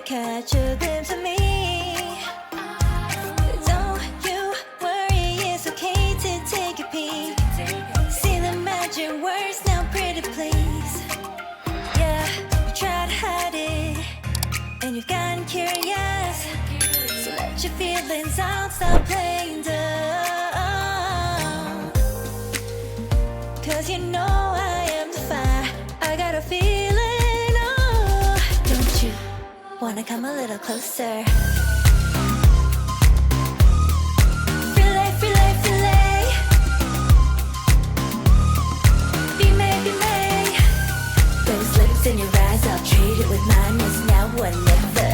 catch a glimpse of me. Don't you worry, it's okay to take a peek. See the magic words now, pretty please. Yeah, you tried to hide it, and you've gotten curious. So let your feelings out, stop playing dumb. Cause you know I am the fire, I got a feeling, oh. Don't you wanna come a little closer? Fillet, fillet, fillet. Be made, be made. Those lips in your eyes, I'll trade it with mine. It's now or never.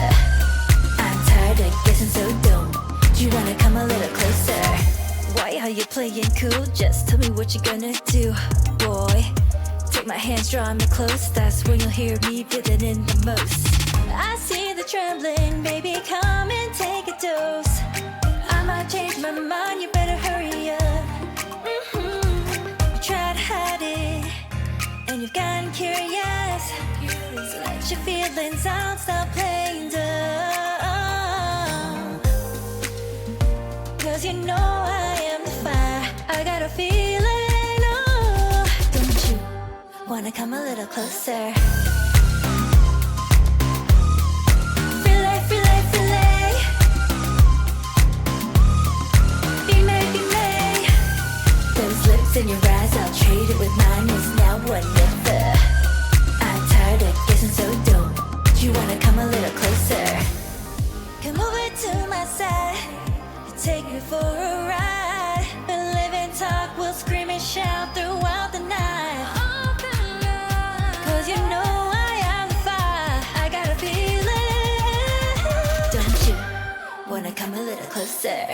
I'm tired of guessing, so don't you wanna come a little closer? Why are you playing cool? Just tell me what you're gonna do, boy. Take my hands, draw me close. That's when you'll hear me feeling in the most. I see the trembling, baby, come and take a dose. I might change my mind, you better hurry up. You tried to hide it, and you've gotten curious. So let your feelings out, stop playing dumb. Cause you know I am the fire, I got a feeling, oh. Don't you wanna come a little closer? Fillet, fillet, fillet. Be made, be made. Those lips in your eyes, I'll trade it with mine. It's now or never. I'm tired of guessing, so don't you wanna come a little closer? Come over to my side, take me for a ride. We'll live and talk, we'll scream and shout throughout the night. Cause you know I am the fire, I got a feeling. Don't you wanna come a little closer?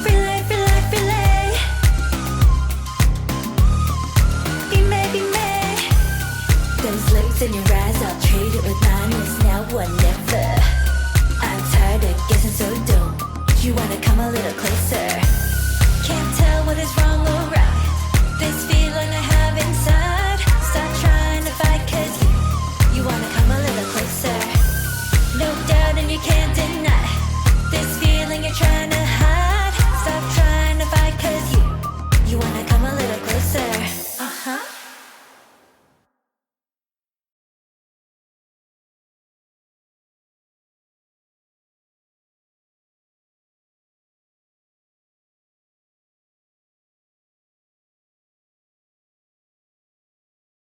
Fillet, fillet, fillet. Be made, be made. Those lips in your eyes, I'll trade it with mine. It's now or never. I'm tired of guessing, so don't you wanna come a little closer? Can't tell what is wrong or right. This feeling I have